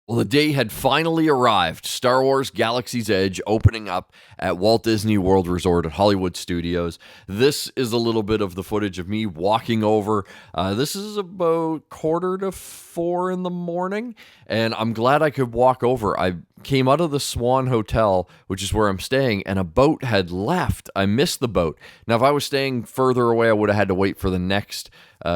Well, the day had finally arrived. Star Wars Galaxy's Edge opening up at Walt Disney World Resort at Hollywood Studios. This is a little bit of the footage of me walking over. This is about 3:45 in the morning, and I'm glad I could walk over. I came out of the Swan Hotel, which is where I'm staying, and a boat had left. I missed the boat. Now, if I was staying further away, I would have had to wait for the next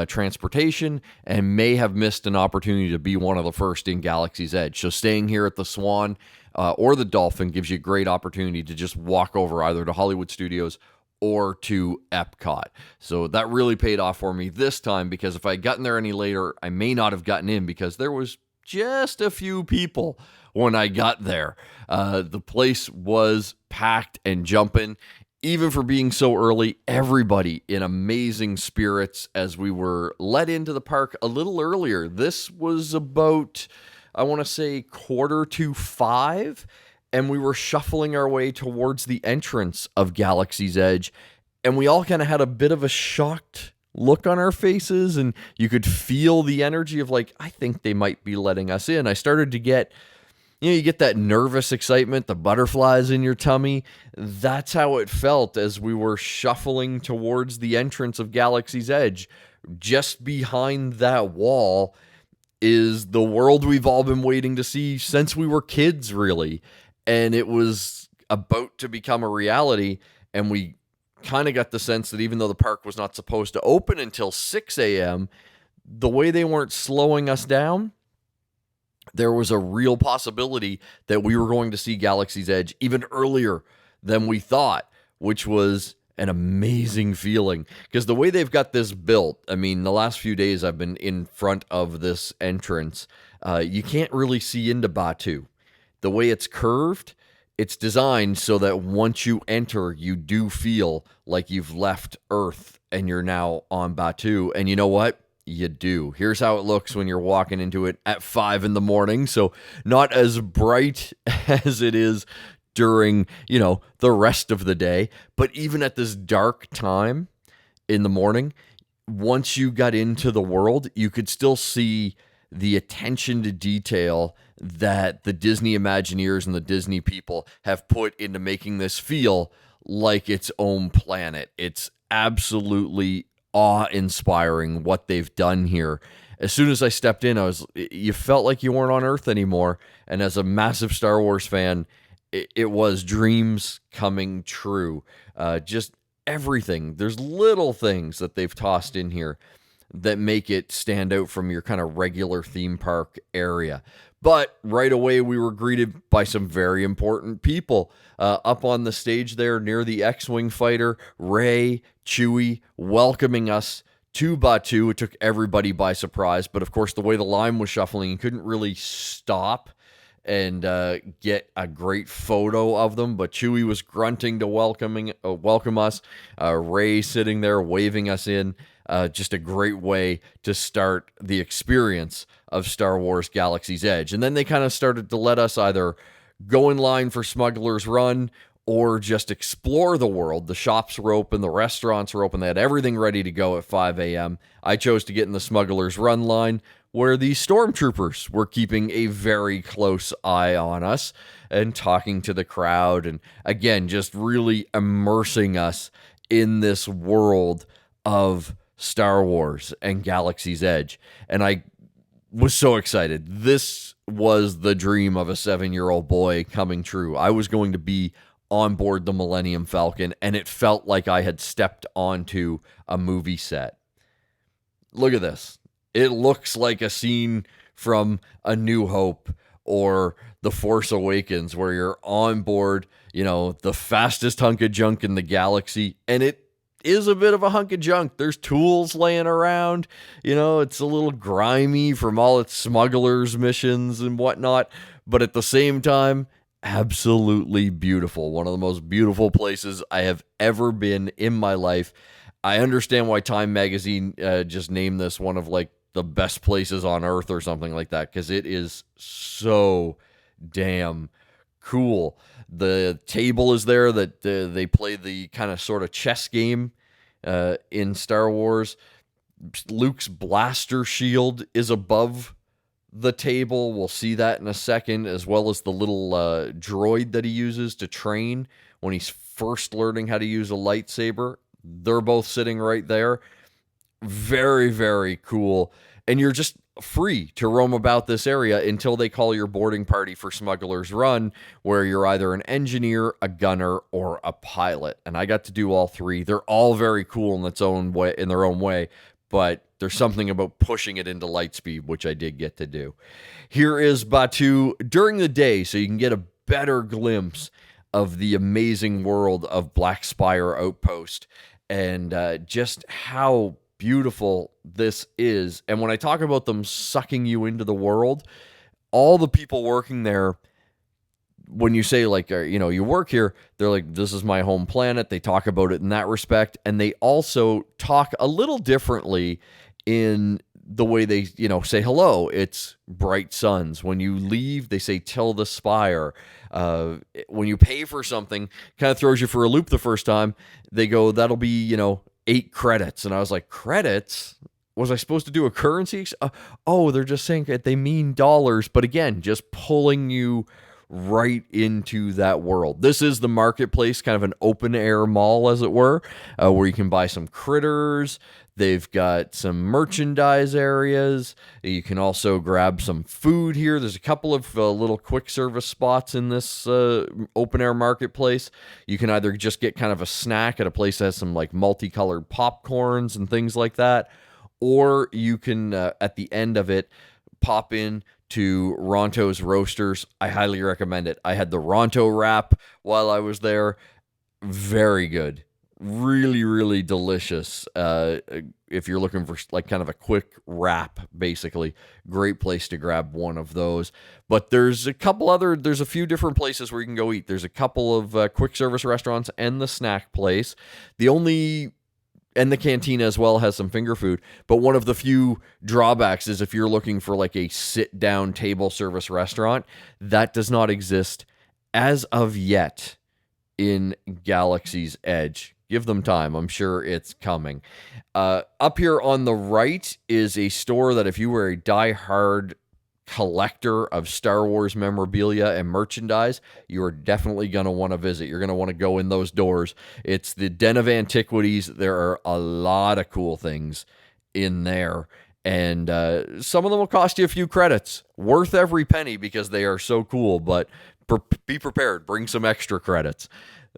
transportation and may have missed an opportunity to be one of the first in Galaxy's Edge. So staying here at the Swan or the Dolphin gives you a great opportunity to just walk over either to Hollywood Studios or to Epcot. So that really paid off for me this time, because if I had gotten there any later, I may not have gotten in because there was just a few people when I got there. The place was packed and jumping. Even for being so early, everybody in amazing spirits as we were let into the park a little earlier. This was about, I want to say, 4:45, and we were shuffling our way towards the entrance of Galaxy's Edge, and we all kind of had a bit of a shocked look on our faces, and you could feel the energy of like, I think they might be letting us in. I started to get, you get that nervous excitement, the butterflies in your tummy. That's how it felt as we were shuffling towards the entrance of Galaxy's Edge. Just behind that wall is the world we've all been waiting to see since we were kids, really. And it was about to become a reality. And we kind of got the sense that even though the park was not supposed to open until 6 a.m., the way they weren't slowing us down, there was a real possibility that we were going to see Galaxy's Edge even earlier than we thought, which was an amazing feeling. Because the way they've got this built, I mean, the last few days I've been in front of this entrance, you can't really see into Batuu. The way it's curved, it's designed so that once you enter, you do feel like you've left Earth and you're now on Batuu. And you know what? You do. Here's how it looks when you're walking into it at 5 in the morning. So not as bright as it is during, the rest of the day. But even at this dark time in the morning, once you got into the world, you could still see the attention to detail that the Disney Imagineers and the Disney people have put into making this feel like its own planet. It's absolutely awe-inspiring what they've done here. As soon as I stepped in, you felt like you weren't on Earth anymore. And as a massive Star Wars fan, it was dreams coming true. Just everything. There's little things that they've tossed in here that make it stand out from your kind of regular theme park area. But right away, we were greeted by some very important people. Up on the stage there near the X-Wing fighter, Rey, Chewie, welcoming us to Batuu. It took everybody by surprise. But of course, the way the line was shuffling, you couldn't really stop and get a great photo of them. But Chewie was grunting to welcome us. Rey sitting there waving us in. Just a great way to start the experience of Star Wars Galaxy's Edge. And then they kind of started to let us either go in line for Smuggler's Run or just explore the world. The shops were open, the restaurants were open, they had everything ready to go at 5 a.m. I chose to get in the Smuggler's Run line, where the stormtroopers were keeping a very close eye on us and talking to the crowd, and again, just really immersing us in this world of Star Wars and Galaxy's Edge. And I was so excited. This was the dream of a 7-year-old boy coming true. I was going to be on board the Millennium Falcon, and it felt like I had stepped onto a movie set. Look at this. It looks like a scene from A New Hope or The Force Awakens, where you're on board, the fastest hunk of junk in the galaxy, and it is a bit of a hunk of junk. There's tools laying around. It's a little grimy from all its smugglers missions and whatnot, but at the same time, absolutely beautiful. One of the most beautiful places I have ever been in my life. I understand why Time Magazine just named this one of like the best places on Earth or something like that, because it is so damn cool. The table is there that they play the kind of sort of chess game in Star Wars. Luke's blaster shield is above the table. We'll see that in a second, as well as the little droid that he uses to train when he's first learning how to use a lightsaber. They're both sitting right there. Very, very cool. And you're just free to roam about this area until they call your boarding party for Smuggler's Run, where you're either an engineer, a gunner, or a pilot. And I got to do all three. They're all very cool in their own way, but there's something about pushing it into light speed, which I did get to do. Here is Batuu during the day, so you can get a better glimpse of the amazing world of Black Spire Outpost and just how beautiful this is. And when I talk about them sucking you into the world, all the people working there, when you say like, you work here, they're like, this is my home planet. They talk about it in that respect. And they also talk a little differently in the way they, say hello. It's bright suns. When you leave, they say, till the spire. When you pay for something, kind of throws you for a loop the first time. They go, that'll be, 8 credits. And I was like, credits? Was I supposed to do a currency? They're just saying that they mean dollars. But again, just pulling you right into that world. This is the marketplace, kind of an open air mall, as it were, where you can buy some critters. They've got some merchandise areas. You can also grab some food here. There's a couple of little quick service spots in this open air marketplace. You can either just get kind of a snack at a place that has some like multicolored popcorns and things like that, or you can, at the end of it, pop in to Ronto's Roasters. I highly recommend it. I had the Ronto wrap while I was there. Very good. Really, really delicious. If you're looking for like kind of a quick wrap, basically, great place to grab one of those. But there's a few different places where you can go eat. There's a couple of quick service restaurants and the snack place. And the cantina as well has some finger food. But one of the few drawbacks is if you're looking for like a sit-down table service restaurant, that does not exist as of yet in Galaxy's Edge. Give them time. I'm sure it's coming. Up here on the right is a store that if you were a die-hard collector of Star Wars memorabilia and merchandise, you are definitely going to want to visit. You're going to want to go in those doors. It's the Den of Antiquities. There are a lot of cool things in there, and some of them will cost you a few credits. Worth every penny because they are so cool, but be prepared. Bring some extra credits.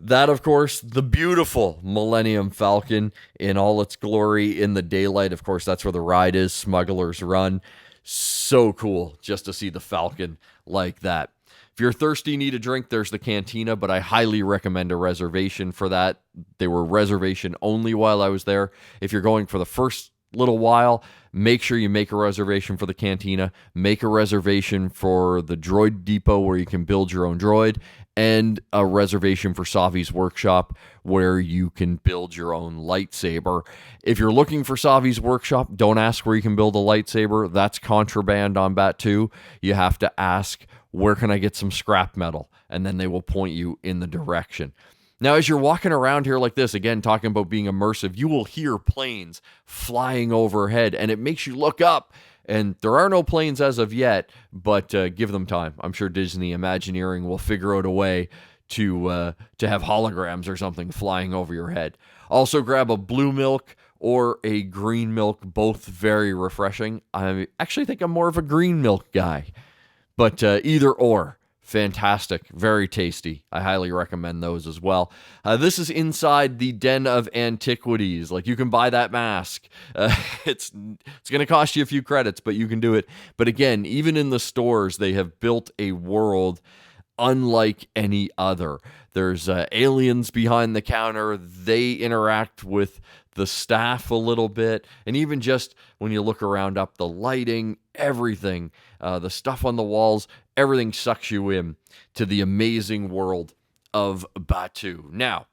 That, of course, the beautiful Millennium Falcon in all its glory in the daylight. Of course, that's where the ride is, Smuggler's Run. So cool just to see the Falcon like that. If you're thirsty, need a drink, there's the cantina, but I highly recommend a reservation for that. They were reservation only while I was there. If you're going for the first little while, make sure you make a reservation for the cantina, make a reservation for the droid depot where you can build your own droid, and a reservation for Savi's workshop where you can build your own lightsaber. If you're looking for Savi's workshop, don't ask where you can build a lightsaber. That's contraband on Batuu. You have to ask, where can I get some scrap metal? And then they will point you in the direction. Now, as you're walking around here like this, again, talking about being immersive, you will hear planes flying overhead, and it makes you look up. And there are no planes as of yet, but give them time. I'm sure Disney Imagineering will figure out a way to have holograms or something flying over your head. Also, grab a blue milk or a green milk, both very refreshing. I actually think I'm more of a green milk guy, but either or. Fantastic. Very tasty. I highly recommend those as well. This is inside the Den of Antiquities. Like, you can buy that mask. It's going to cost you a few credits, but you can do it. But again, even in the stores, they have built a world unlike any other. There's aliens behind the counter. They interact with the staff a little bit. And even just when you look around up, the lighting, everything, the stuff on the walls, everything sucks you in to the amazing world of Batuu. Now,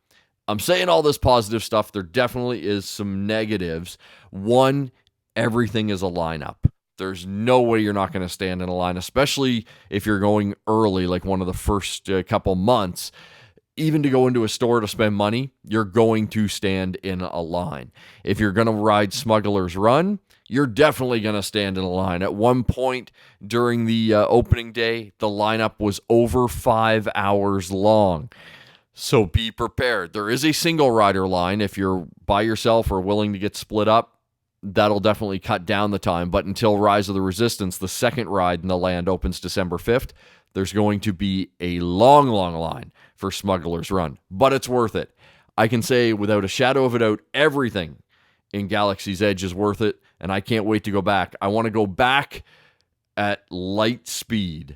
I'm saying all this positive stuff. There definitely is some negatives. One, everything is a lineup. There's no way you're not going to stand in a line, especially if you're going early, like one of the first couple months. Even to go into a store to spend money, you're going to stand in a line. If you're going to ride Smuggler's Run, you're definitely going to stand in a line. At one point during the opening day, the lineup was over 5 hours long. So be prepared. There is a single rider line. If you're by yourself or willing to get split up, that'll definitely cut down the time. But until Rise of the Resistance, the second ride in the land, opens December 5th, there's going to be a long, long line for Smuggler's Run. But it's worth it. I can say without a shadow of a doubt, everything in Galaxy's Edge is worth it, and I can't wait to go back. I want to go back at light speed.